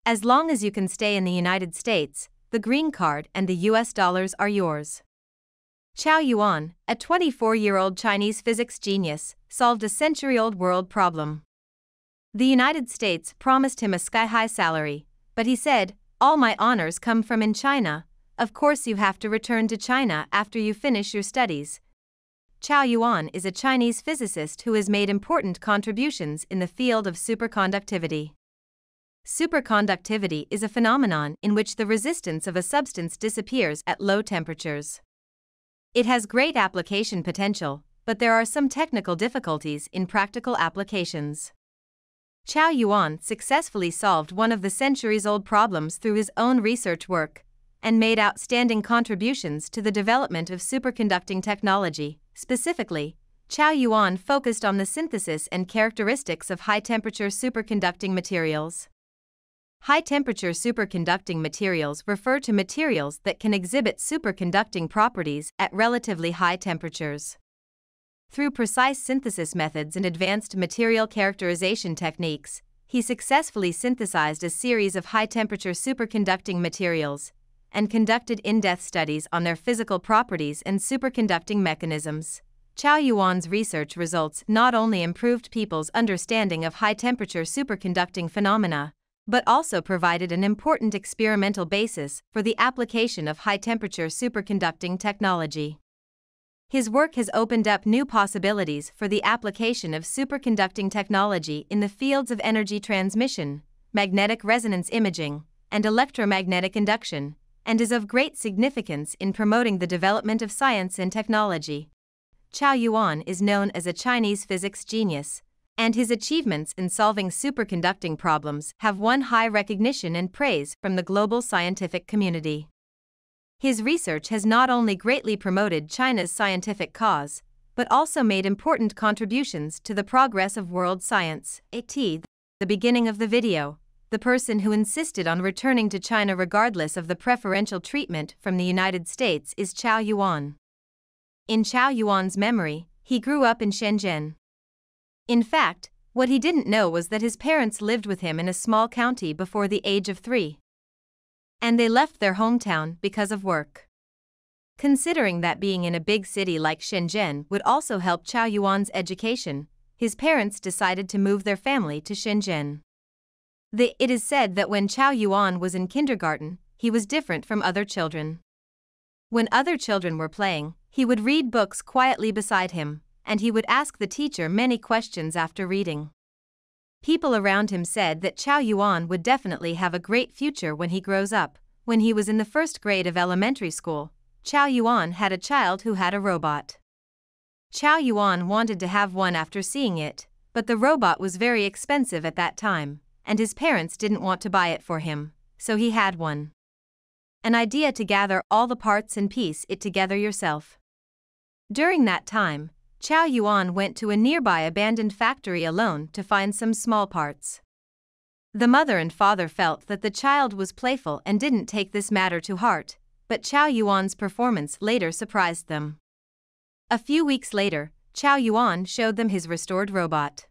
As long as you can stay in the United States, the green card and the US dollars are yours. Chow Yuan, a 24-year-old Chinese physics genius, solved a century-old world problem. The United States promised him a sky-high salary, but he said, "All my honors come from in China. Of course you have to return to China after you finish your studies." Chow Yuan is a Chinese physicist who has made important contributions in the field of superconductivity. Superconductivity is a phenomenon in which the resistance of a substance disappears at low temperatures. It has great application potential, but there are some technical difficulties in practical applications. Chow Yuan successfully solved one of the centuries-old problems through his own research work, and made outstanding contributions to the development of superconducting technology. Specifically, Chow Yuan focused on the synthesis and characteristics of high-temperature superconducting materials. High-temperature superconducting materials refer to materials that can exhibit superconducting properties at relatively high temperatures. Through precise synthesis methods and advanced material characterization techniques, he successfully synthesized a series of high-temperature superconducting materials and conducted in-depth studies on their physical properties and superconducting mechanisms. Chow Yuan's research results not only improved people's understanding of high-temperature superconducting phenomena, but also provided an important experimental basis for the application of high-temperature superconducting technology. His work has opened up new possibilities for the application of superconducting technology in the fields of energy transmission, magnetic resonance imaging, and electromagnetic induction, and is of great significance in promoting the development of science and technology. Chow Yuan is known as a Chinese physics genius, and his achievements in solving superconducting problems have won high recognition and praise from the global scientific community. His research has not only greatly promoted China's scientific cause, but also made important contributions to the progress of world science. At the beginning of the video, the person who insisted on returning to China regardless of the preferential treatment from the United States is Chow Yuan. In Chow Yuan's memory, he grew up in Shenzhen. In fact, what he didn't know was that his parents lived with him in a small county before the age of 3. And they left their hometown because of work. Considering that being in a big city like Shenzhen would also help Chow Yuan's education, his parents decided to move their family to Shenzhen. It is said that when Chow Yuan was in kindergarten, he was different from other children. When other children were playing, he would read books quietly beside him, and he would ask the teacher many questions after reading. People around him said that Chow Yuan would definitely have a great future when he grows up. When he was in the first grade of elementary school, Chow Yuan had a child who had a robot. Chow Yuan wanted to have one after seeing it, but the robot was very expensive at that time, and his parents didn't want to buy it for him, so he had one. An idea to gather all the parts and piece it together yourself. During that time, Chow Yuan went to a nearby abandoned factory alone to find some small parts. The mother and father felt that the child was playful and didn't take this matter to heart, but Chow Yuan's performance later surprised them. A few weeks later, Chow Yuan showed them his restored robot.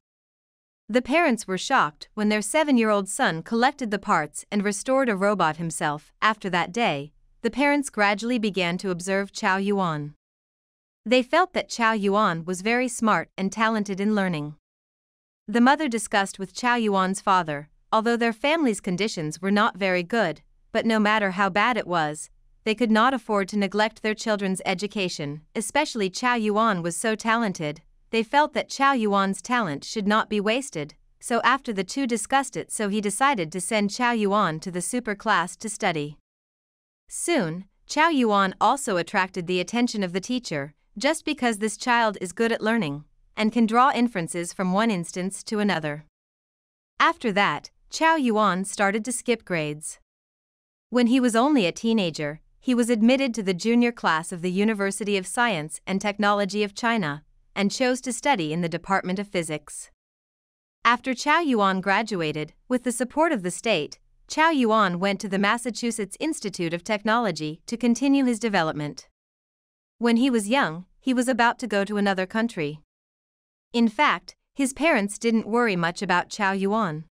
The parents were shocked when their 7-year-old son collected the parts and restored a robot himself. After that day, the parents gradually began to observe Chow Yuan. They felt that Chow Yuan was very smart and talented in learning. The mother discussed with Chow Yuan's father, although their family's conditions were not very good, but no matter how bad it was, they could not afford to neglect their children's education, especially Chow Yuan was so talented. They felt that Chow Yuan's talent should not be wasted, so after the two discussed it, he decided to send Chow Yuan to the super class to study. Soon, Chow Yuan also attracted the attention of the teacher, just because this child is good at learning, and can draw inferences from one instance to another. After that, Chow Yuan started to skip grades. When he was only a teenager, he was admitted to the junior class of the University of Science and Technology of China, and chose to study in the Department of Physics. After Chow Yuan graduated, with the support of the state, Chow Yuan went to the Massachusetts Institute of Technology to continue his development. When he was young, he was about to go to another country. In fact, his parents didn't worry much about Chow Yuan.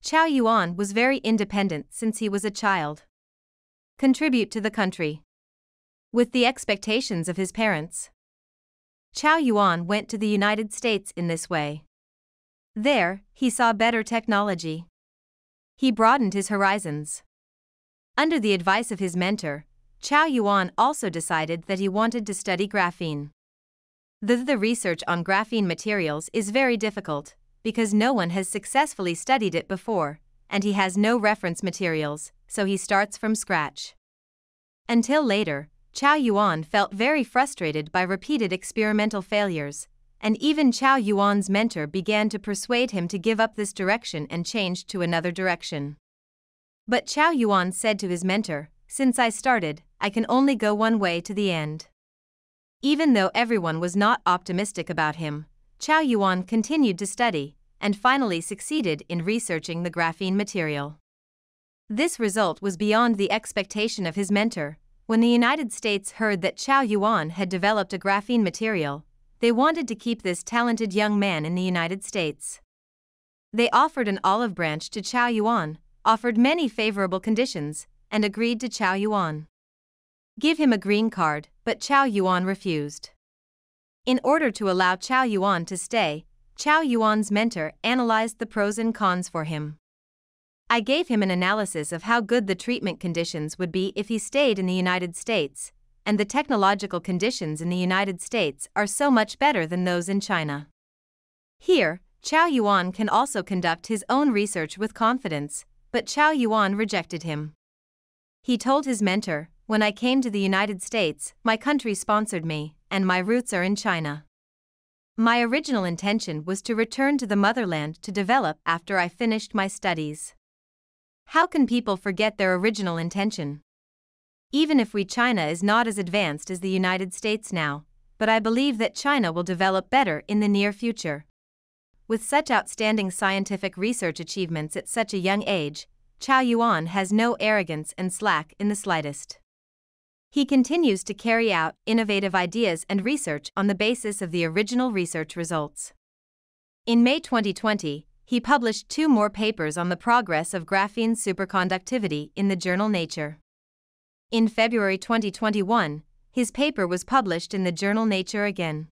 Chow Yuan was very independent since he was a child. Contribute to the country. With the expectations of his parents, Chow Yuan went to the United States in this way. There, he saw better technology. He broadened his horizons. Under the advice of his mentor, Chow Yuan also decided that he wanted to study graphene. The research on graphene materials is very difficult, because no one has successfully studied it before, and he has no reference materials, so he starts from scratch. Until later, Chow Yuan felt very frustrated by repeated experimental failures, and even Chow Yuan's mentor began to persuade him to give up this direction and change to another direction. But Chow Yuan said to his mentor, "Since I started, I can only go one way to the end." Even though everyone was not optimistic about him, Chow Yuan continued to study, and finally succeeded in researching the graphene material. This result was beyond the expectation of his mentor. When the United States heard that Chow Yuan had developed a graphene material, they wanted to keep this talented young man in the United States. They offered an olive branch to Chow Yuan, offered many favorable conditions, and agreed to Chow Yuan give him a green card, but Chow Yuan refused. In order to allow Chow Yuan to stay, Chow Yuan's mentor analyzed the pros and cons for him. "I gave him an analysis of how good the treatment conditions would be if he stayed in the United States, and the technological conditions in the United States are so much better than those in China. Here, Chow Yuan can also conduct his own research with confidence, but Chow Yuan rejected him. He told his mentor, "When I came to the United States, my country sponsored me, and my roots are in China. My original intention was to return to the motherland to develop after I finished my studies. How can people forget their original intention? Even if China is not as advanced as the United States now, but I believe that China will develop better in the near future." With such outstanding scientific research achievements at such a young age, Chow Yuan has no arrogance and slack in the slightest. He continues to carry out innovative ideas and research on the basis of the original research results. In May 2020, he published 2 more papers on the progress of graphene superconductivity in the journal Nature. In February 2021, his paper was published in the journal Nature again.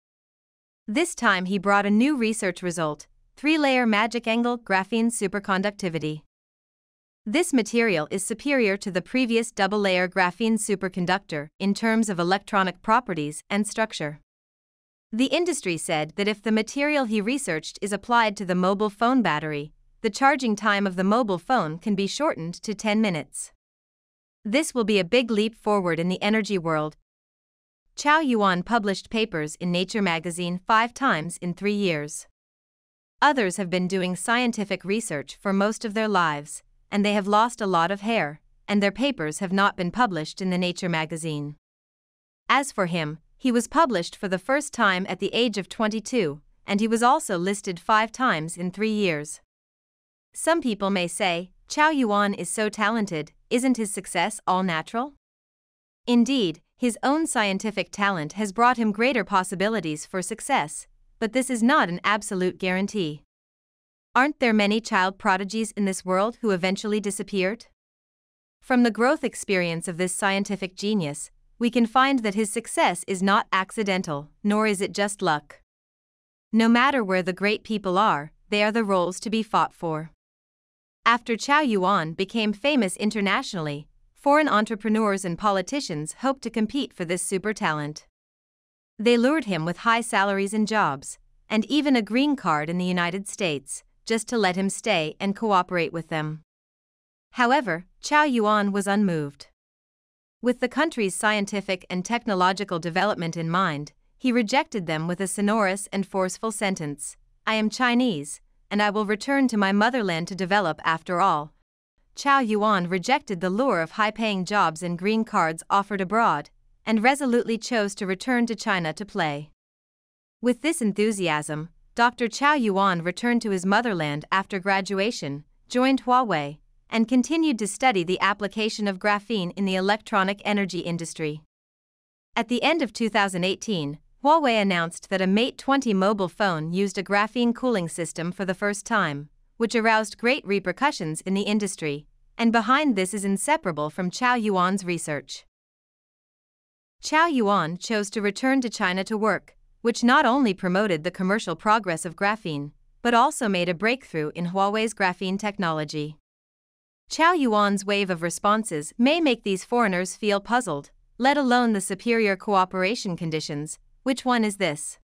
This time he brought a new research result: 3-layer magic angle graphene superconductivity. This material is superior to the previous double-layer graphene superconductor in terms of electronic properties and structure. The industry said that if the material he researched is applied to the mobile phone battery, the charging time of the mobile phone can be shortened to 10 minutes. This will be a big leap forward in the energy world. Chow Yuan published papers in Nature magazine 5 times in 3 years. Others have been doing scientific research for most of their lives, and they have lost a lot of hair, and their papers have not been published in the Nature magazine. As for him, he was published for the first time at the age of 22, and he was also listed 5 times in 3 years. Some people may say, Chow Yuan is so talented, isn't his success all natural? Indeed, his own scientific talent has brought him greater possibilities for success, but this is not an absolute guarantee. Aren't there many child prodigies in this world who eventually disappeared? From the growth experience of this scientific genius, we can find that his success is not accidental, nor is it just luck. No matter where the great people are, they are the roles to be fought for. After Chow Yuan became famous internationally, foreign entrepreneurs and politicians hoped to compete for this super talent. They lured him with high salaries and jobs, and even a green card in the United States, just to let him stay and cooperate with them. However, Chow Yuan was unmoved. With the country's scientific and technological development in mind, he rejected them with a sonorous and forceful sentence: "I am Chinese, and I will return to my motherland to develop after all." Chow Yuan rejected the lure of high-paying jobs and green cards offered abroad, and resolutely chose to return to China to play. With this enthusiasm, Dr. Chow Yuan returned to his motherland after graduation, joined Huawei, and continued to study the application of graphene in the electronic energy industry. At the end of 2018, Huawei announced that a Mate 20 mobile phone used a graphene cooling system for the first time, which aroused great repercussions in the industry, and behind this is inseparable from Chao Yuan's research. Chao Yuan chose to return to China to work, which not only promoted the commercial progress of graphene, but also made a breakthrough in Huawei's graphene technology. Chao Yuan's wave of responses may make these foreigners feel puzzled, let alone the superior cooperation conditions. Which one is this?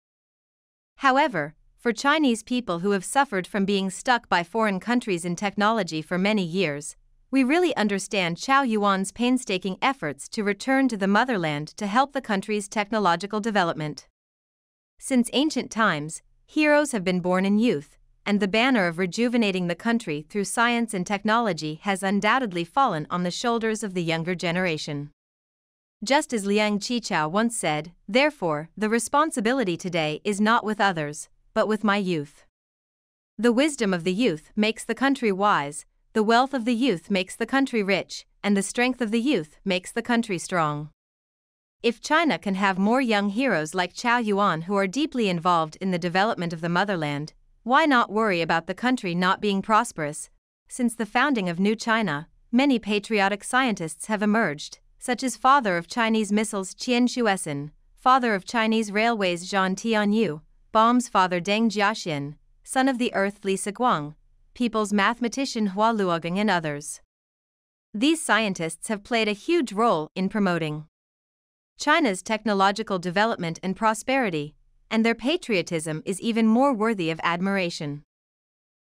However, for Chinese people who have suffered from being stuck by foreign countries in technology for many years, we really understand Chao Yuan's painstaking efforts to return to the motherland to help the country's technological development. Since ancient times, heroes have been born in youth, and the banner of rejuvenating the country through science and technology has undoubtedly fallen on the shoulders of the younger generation. Just as Liang Qichao once said, "Therefore, the responsibility today is not with others, but with my youth." The wisdom of the youth makes the country wise, the wealth of the youth makes the country rich, and the strength of the youth makes the country strong. If China can have more young heroes like Chao Yuan who are deeply involved in the development of the motherland, why not worry about the country not being prosperous? Since the founding of New China, many patriotic scientists have emerged, such as father of Chinese missiles Qian Shuesan, father of Chinese railways Zhang Tianyu, bombs father Deng Jiaxian, son of the earth Li Siguang, people's mathematician Hua Luogang, and others. These scientists have played a huge role in promoting China's technological development and prosperity, and their patriotism is even more worthy of admiration.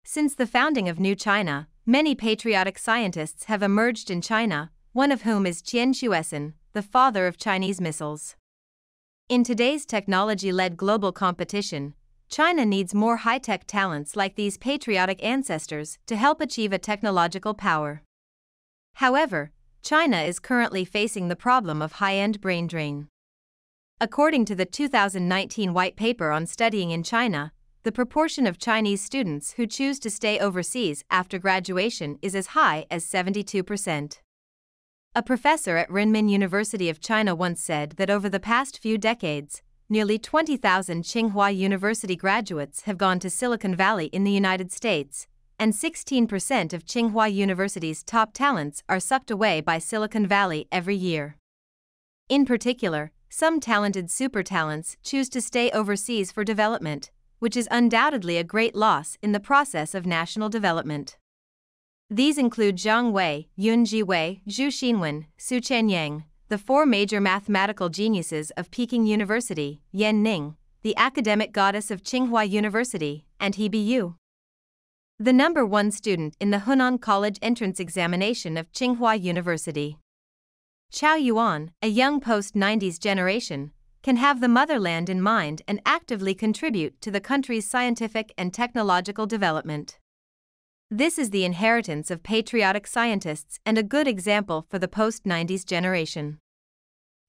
Since the founding of New China, many patriotic scientists have emerged in China, one of whom is Qian Shuesan, the father of Chinese missiles. In today's technology-led global competition, China needs more high-tech talents like these patriotic ancestors to help achieve a technological power. However, China is currently facing the problem of high-end brain drain. According to the 2019 White Paper on Studying in China, the proportion of Chinese students who choose to stay overseas after graduation is as high as 72%. A professor at Renmin University of China once said that over the past few decades, nearly 20,000 Tsinghua University graduates have gone to Silicon Valley in the United States, and 16% of Tsinghua University's top talents are sucked away by Silicon Valley every year. In particular, some talented super talents choose to stay overseas for development, which is undoubtedly a great loss in the process of national development. These include Zhang Wei, Yun Jiwei, Zhu Xinwen, Su Chenyang, the four major mathematical geniuses of Peking University, Yan Ning, the academic goddess of Tsinghua University, and He Biyu, the number one student in the Hunan College entrance examination of Tsinghua University. Chao Yuan, a young post-90s generation, can have the motherland in mind and actively contribute to the country's scientific and technological development. This is the inheritance of patriotic scientists and a good example for the post-90s generation.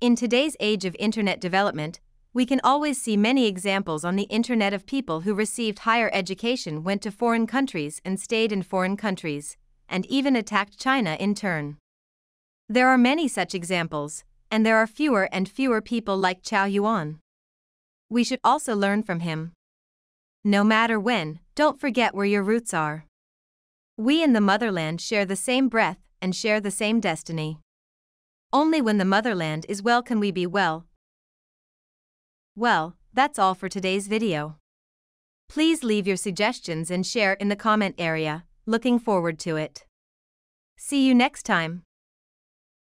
In today's age of internet development, we can always see many examples on the internet of people who received higher education, went to foreign countries and stayed in foreign countries, and even attacked China in turn. There are many such examples, and there are fewer and fewer people like Chao Yuan. We should also learn from him. No matter when, don't forget where your roots are. We in the motherland share the same breath and share the same destiny. Only when the motherland is well can we be well. Well, that's all for today's video. Please leave your suggestions and share in the comment area. Looking forward to it. See you next time.